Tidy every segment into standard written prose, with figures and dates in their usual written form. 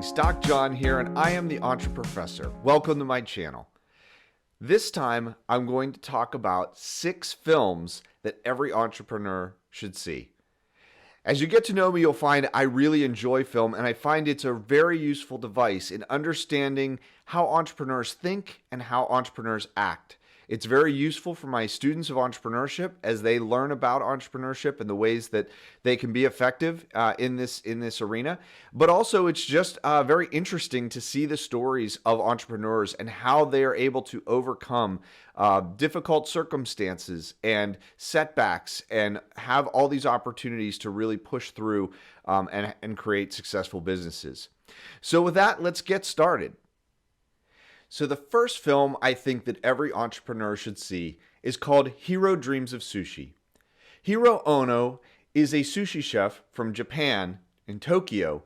Greetings, Doc John here, and I am the Entreprofessor. Welcome to my channel. This time, I'm going to talk about 6 films that every entrepreneur should see. As you get to know me, you'll find I really enjoy film, and I find it's a very useful device in understanding how entrepreneurs think and how entrepreneurs act. It's very useful for my students of entrepreneurship as they learn about entrepreneurship and the ways that they can be effective in this arena. But also, it's just very interesting to see the stories of entrepreneurs and how they are able to overcome difficult circumstances and setbacks and have all these opportunities to really push through and create successful businesses. So with that, let's get started. So the first film I think that every entrepreneur should see is called Hiro Dreams of Sushi. Hiro Ono is a sushi chef from Japan in Tokyo,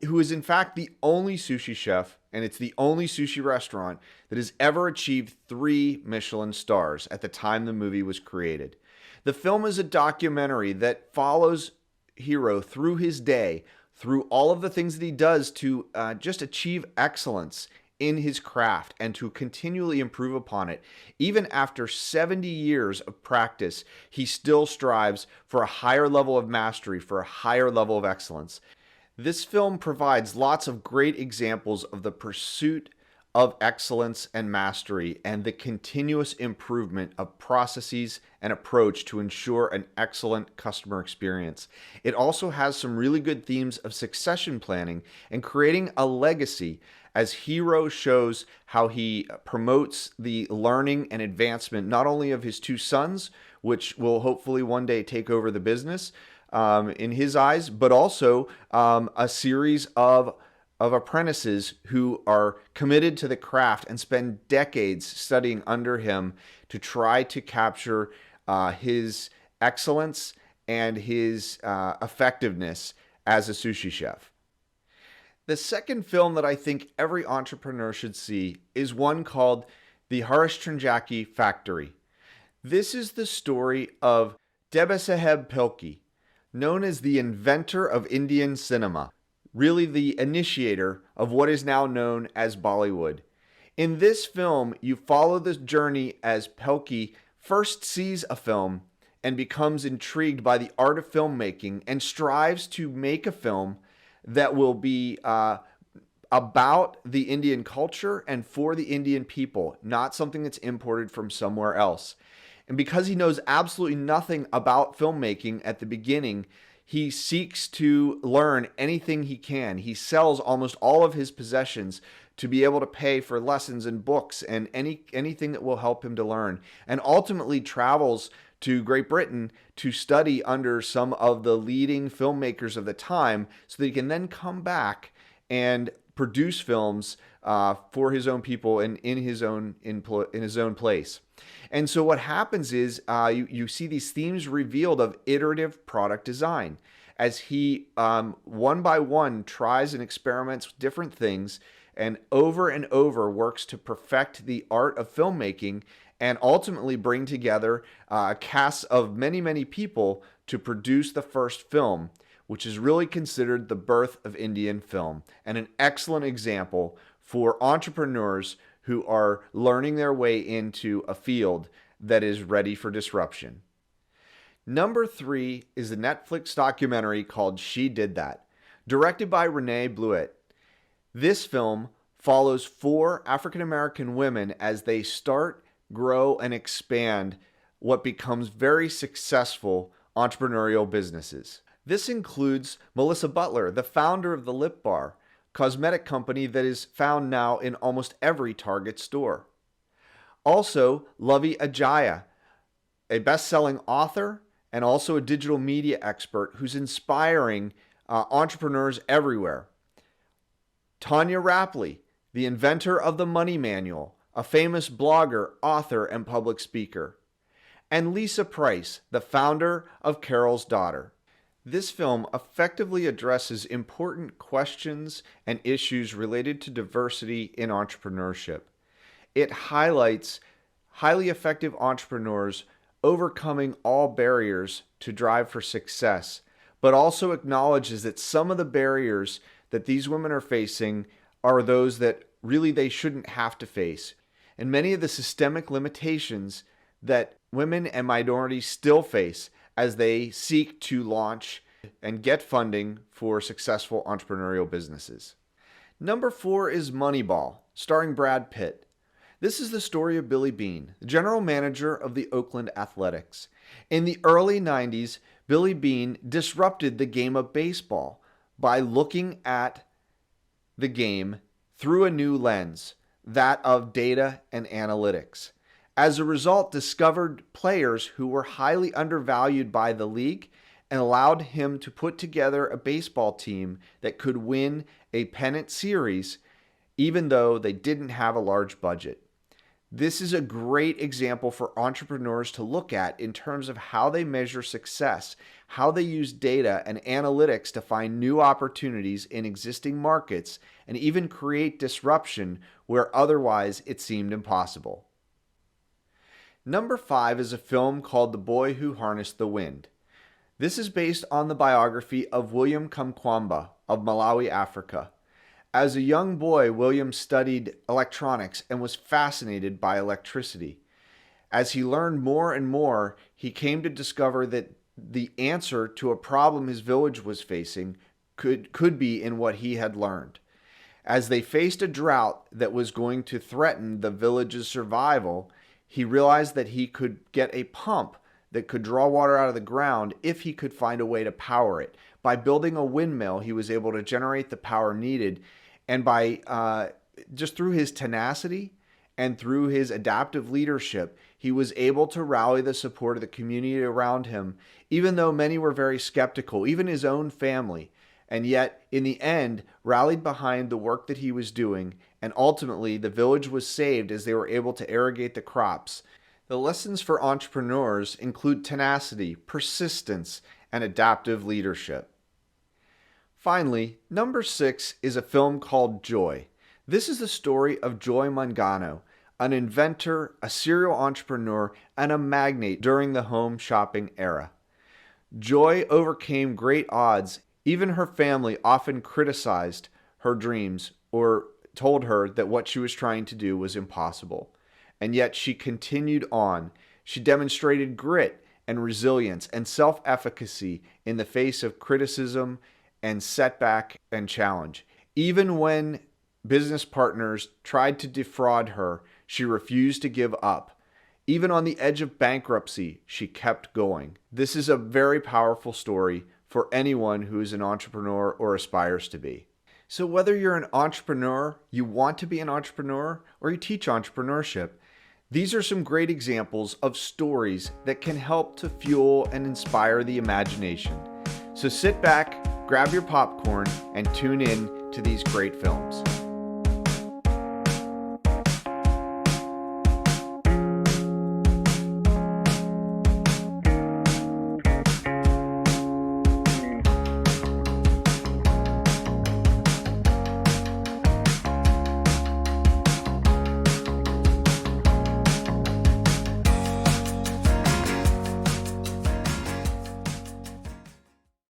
who is in fact the only sushi chef, and it's the only sushi restaurant that has ever achieved 3 Michelin stars at the time the movie was created. The film is a documentary that follows Hiro through his day, through all of the things that he does to just achieve excellence in his craft and to continually improve upon it. Even after 70 years of practice, he still strives for a higher level of mastery, for a higher level of excellence. This film provides lots of great examples of the pursuit of excellence and mastery and the continuous improvement of processes and approach to ensure an excellent customer experience. It also has some really good themes of succession planning and creating a legacy, as Hiro shows how he promotes the learning and advancement not only of his 2 sons, which will hopefully one day take over the business in his eyes, but also a series of apprentices who are committed to the craft and spend decades studying under him to try to capture his excellence and his effectiveness as a sushi chef. The second film that I think every entrepreneur should see is one called The Harishchandjaki Factory. This is the story of Dadasaheb Phalke, known as the inventor of Indian cinema, really the initiator of what is now known as Bollywood. In this film, you follow the journey as Phalke first sees a film and becomes intrigued by the art of filmmaking and strives to make a film that will be about the Indian culture and for the Indian people, not something that's imported from somewhere else. And because he knows absolutely nothing about filmmaking at the beginning, he seeks to learn anything he can. He sells almost all of his possessions to be able to pay for lessons and books and anything that will help him to learn, and ultimately travels to Great Britain to study under some of the leading filmmakers of the time so that he can then come back and produce films for his own people and in his own place. And so what happens is you see these themes revealed of iterative product design as he one by one tries and experiments with different things and over works to perfect the art of filmmaking and ultimately bring together a cast of many people to produce the first film, which is really considered the birth of Indian film and an excellent example for entrepreneurs who are learning their way into a field that is ready for disruption. Number 3 is the Netflix documentary called She Did That, directed by Renee Blewett. This film follows 4 African-American women as they start, grow, and expand what becomes very successful entrepreneurial businesses. This includes Melissa Butler, the founder of the Lip Bar, cosmetic company that is found now in almost every Target store. Also, Lovey Ajaya, a best-selling author and also a digital media expert who's inspiring entrepreneurs everywhere. Tanya Rapley, the inventor of the Money Manual, a famous blogger, author, and public speaker. And Lisa Price, the founder of Carol's Daughter. This film effectively addresses important questions and issues related to diversity in entrepreneurship. It highlights highly effective entrepreneurs overcoming all barriers to drive for success, but also acknowledges that some of the barriers that these women are facing are those that really they shouldn't have to face. And many of the systemic limitations that women and minorities still face as they seek to launch and get funding for successful entrepreneurial businesses. Number 4 is Moneyball, starring Brad Pitt. This is the story of Billy Beane, the general manager of the Oakland Athletics. In the early 90s, Billy Beane disrupted the game of baseball by looking at the game through a new lens, that of data and analytics. As a result, discovered players who were highly undervalued by the league and allowed him to put together a baseball team that could win a pennant series even though they didn't have a large budget. This is a great example for entrepreneurs to look at in terms of how they measure success, how they use data and analytics to find new opportunities in existing markets, and even create disruption where otherwise it seemed impossible. Number 5 is a film called The Boy Who Harnessed the Wind. This is based on the biography of William Kamkwamba of Malawi, Africa. As a young boy, William studied electronics and was fascinated by electricity. As he learned more and more, he came to discover that the answer to a problem his village was facing could be in what he had learned. As they faced a drought that was going to threaten the village's survival, he realized that he could get a pump that could draw water out of the ground if he could find a way to power it. By building a windmill, he was able to generate the power needed, and by just through his tenacity and through his adaptive leadership, he was able to rally the support of the community around him, even though many were very skeptical, even his own family, and yet in the end rallied behind the work that he was doing, and ultimately the village was saved as they were able to irrigate the crops. The lessons for entrepreneurs include tenacity, persistence, and adaptive leadership. Finally, number 6 is a film called Joy. This is the story of Joy Mangano, an inventor, a serial entrepreneur, and a magnate during the home shopping era. Joy overcame great odds. Even her family often criticized her dreams or told her that what she was trying to do was impossible. And yet she continued on. She demonstrated grit and resilience and self-efficacy in the face of criticism and setback and challenge. Even when business partners tried to defraud her, she refused to give up. Even on the edge of bankruptcy, she kept going. This is a very powerful story for anyone who is an entrepreneur or aspires to be. So whether you're an entrepreneur, you want to be an entrepreneur, or you teach entrepreneurship, these are some great examples of stories that can help to fuel and inspire the imagination. So sit back, grab your popcorn, and tune in to these great films.